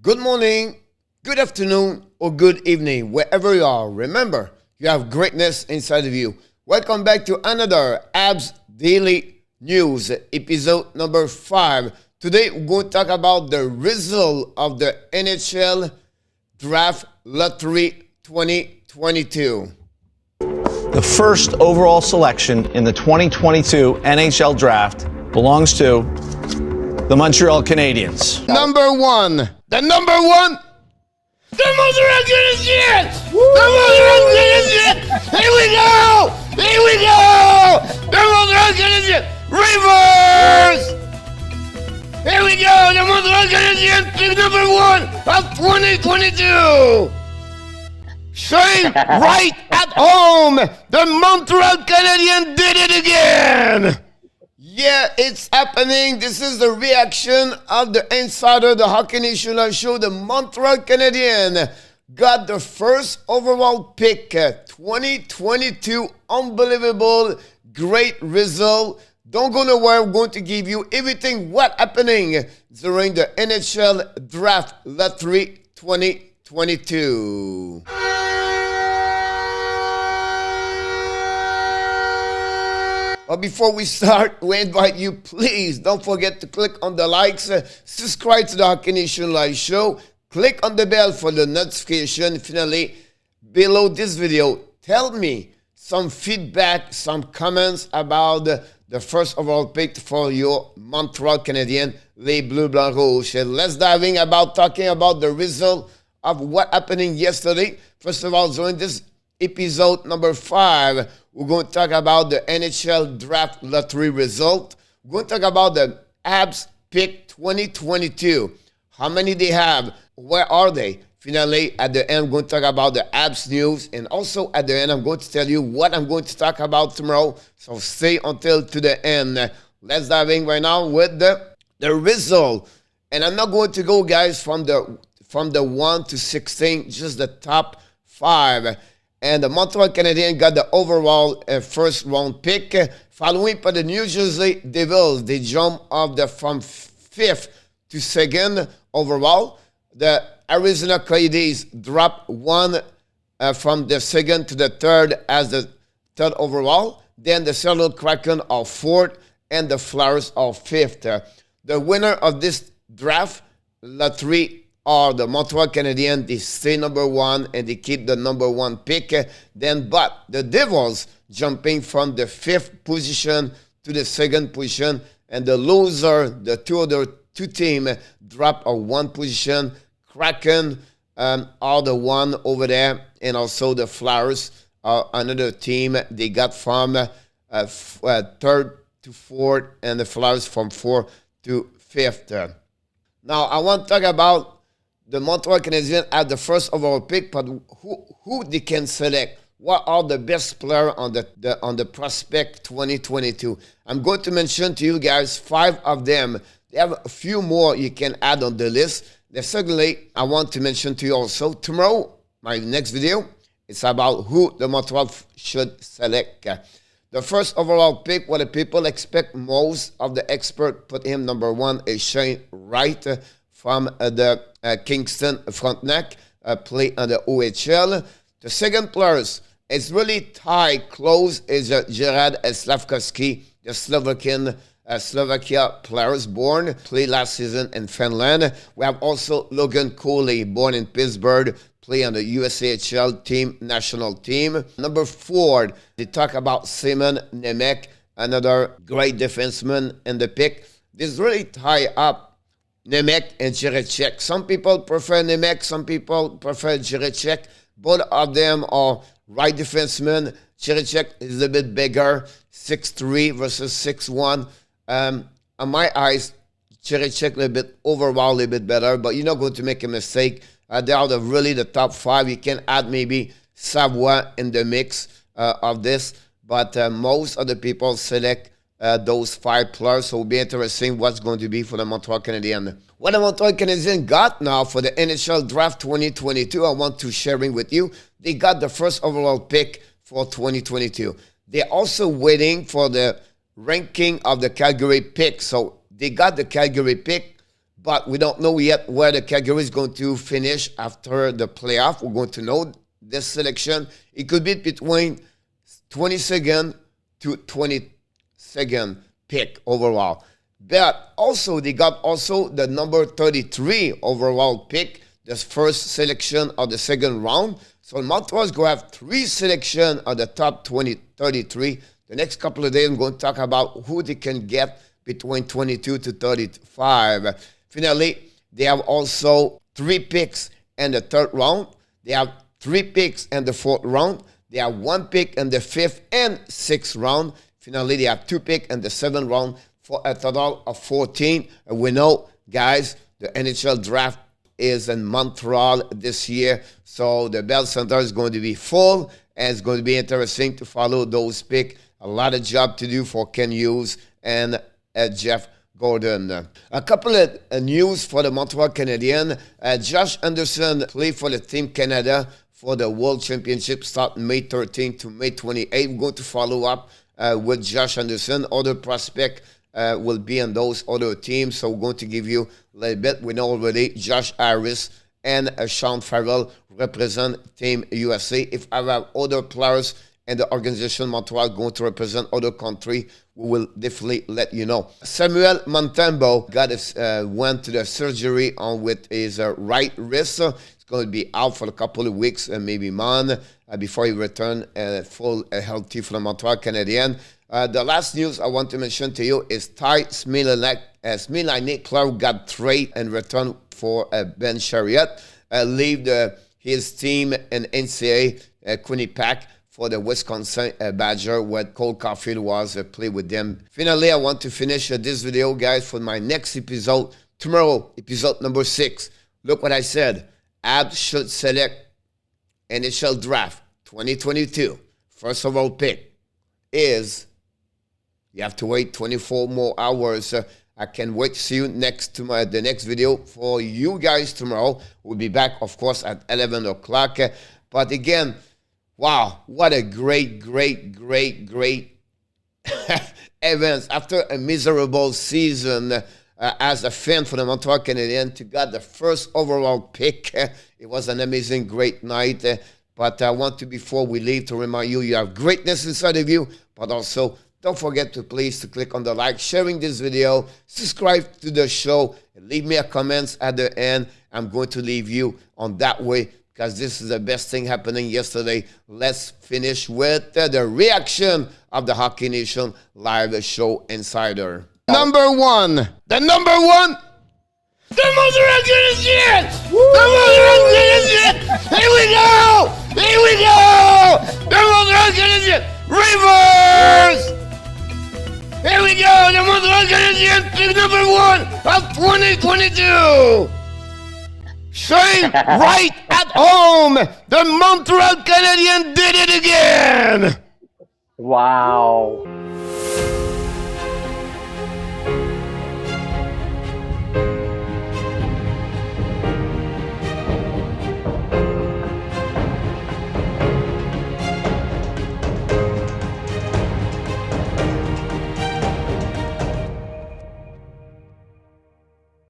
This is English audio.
Good morning, good afternoon, or good evening, wherever you are. Remember, you have greatness inside of you. Welcome back to another Habs Daily News, episode number 5. Today, we're going to talk about the result of the NHL Draft Lottery 2022. The first overall selection in the 2022 NHL Draft belongs to the Montreal Canadiens. Number 1. The number 1. The Montreal Canadiens! The Montreal Canadiens! Here we go! Here we go! The Montreal Canadiens! Reverse! Here we go! The Montreal Canadiens pick number 1 of 2022! Showing right at home! The Montreal Canadiens did it again! Yeah, it's happening. This is the reaction of the insider, the Hockey National Show. The Montreal Canadiens got the first overall pick, 2022. Unbelievable, great result. Don't go nowhere. We're going to give you everything what happening during the NHL Draft Lottery 2022. But before we start, we invite you, please don't forget to click on the likes, subscribe to the Hockey Nation Live Show, click on the bell for the notification. Finally, below this video, tell me some feedback, some comments about the first overall pick for your Montreal Canadiens, les Bleus Blancs Rouges. Let's dive in talking about the result of what happening yesterday. First of all, during this episode number 5, we're going to talk about the NHL Draft Lottery result. We're going to talk about the Habs pick 2022. How many they have? Where are they? Finally, at the end, we're going to talk about the Habs news. And also at the end, I'm going to tell you what I'm going to talk about tomorrow. So stay until to the end. Let's dive in right now with the result. And I'm not going to go, guys, from the 1 to 16, just the top 5. And the Montreal Canadiens got the overall first round pick. Following by the New Jersey Devils, they jump from 5th to 2nd overall. The Arizona Coyotes drop 1 from the 2nd to the 3rd as the 3rd overall. Then the Seattle Kraken are 4th and the Flyers are 5th. The winner of this draft lottery are the Montreal Canadiens. They stay number 1 and they keep the number 1 pick. But the Devils jumping from the 5th position to the 2nd position, and the loser, the other two team, drop a 1 position. Kraken are the one over there, and also the Flyers are another team. They got from 3rd to 4th, and the Flyers from 4th to 5th. Now I want to talk about the Montreal Canadiens at the first overall pick, but who they can select? What are the best players on the prospect 2022? I'm going to mention to you guys 5 of them. They have a few more you can add on the list. Secondly, I want to mention to you also tomorrow, my next video, it's about who the Montreal should select. The first overall pick, what the people expect most of the expert put him number 1 is Shane Wright from the Kingston Frontenac, play on the OHL. The second players, it's really tied close, is Gerard Slavkovsky, the Slovakia players born, played last season in Finland. We have also Logan Coley, born in Pittsburgh, play on the USAHL team, national team. Number 4, they talk about Simon Nemec, another great defenseman in the pick. This really tie up Nemec and Jiricek. Some people prefer Nemec, some people prefer Jiricek. Both of them are right defensemen. Jiricek is a bit bigger, 6'3" versus 6'1". On my eyes, Jiricek a little bit overall, a little bit better, but you're not going to make a mistake. They are really the top 5. You can add maybe Savoie in the mix of this, but most of the people select those 5 players, so it'll be interesting what's going to be for the Montreal Canadiens. What the Montreal Canadiens got now for the NHL Draft 2022, I want to sharing with you. They got the first overall pick for 2022. They're also waiting for the ranking of the Calgary pick. So they got the Calgary pick, but we don't know yet where the category is going to finish after the playoff. We're going to know this selection. It could be between 22nd to 22nd pick overall. But also, they got also the number 33 overall pick, the first selection of the second round. So Montreal is going to have 3 selections of the top 33. The next couple of days, I'm going to talk about who they can get between 22 to 35. Finally, they have also 3 picks in the 3rd round. They have 3 picks in the 4th round. They have 1 pick in the 5th and 6th round. Finally, they have 2 picks in the 7th round for a total of 14. And we know, guys, the NHL draft is in Montreal this year. So the Bell Center is going to be full, and it's going to be interesting to follow those picks. A lot of job to do for Ken Hughes and Jeff Gordon. A couple of news for the Montreal Canadiens. Josh Anderson played for the Team Canada for the World Championship starting May 13 to May 28. We're going to follow up with Josh Anderson. Other prospect will be on those other teams, so we're going to give you a little bit. We know already Josh Harris and Sean Farrell represent Team USA. If I have other players in the organization Montreal going to represent other country, we will definitely let you know. Samuel Montembeault went to the surgery on with his right wrist. It's going to be out for a couple of weeks, maybe month, before he return full healthy for the Montreal Canadiens. The last news I want to mention to you is Ty Smilanic Clark got traded and returned for Ben Chariot. Leave his team in NCAA Quinnipiac for the Wisconsin Badger, where Cole Caulfield was play with them. Finally, I want to finish this video, guys, for my next episode. Tomorrow, episode number 6. Look what I said. Habs should select NHL Draft 2022. First overall pick is, you have to wait 24 more hours. I can't wait to see you the next video for you guys tomorrow. We'll be back, of course, at 11 o'clock. But again, wow, what a great events. After a miserable season as a fan for the Montreal Canadiens, to get the first overall pick, it was an amazing, great night. But I want to, before we leave, to remind you, you have greatness inside of you, but also don't forget to please click on the like, sharing this video, subscribe to the show, and leave me a comment at the end. I'm going to leave you on that way, because this is the best thing happening yesterday. Let's finish with the reaction of the Hockey Nation live show insider. Number 1. The number 1. The Montreal Canadiens! The Montreal Canadiens! Here we go! Here we go! The Montreal Canadiens! Reverse! Here we go! The Montreal Canadiens pick number 1 of 2022! Showing right at home, the Montreal Canadiens did it again! Wow.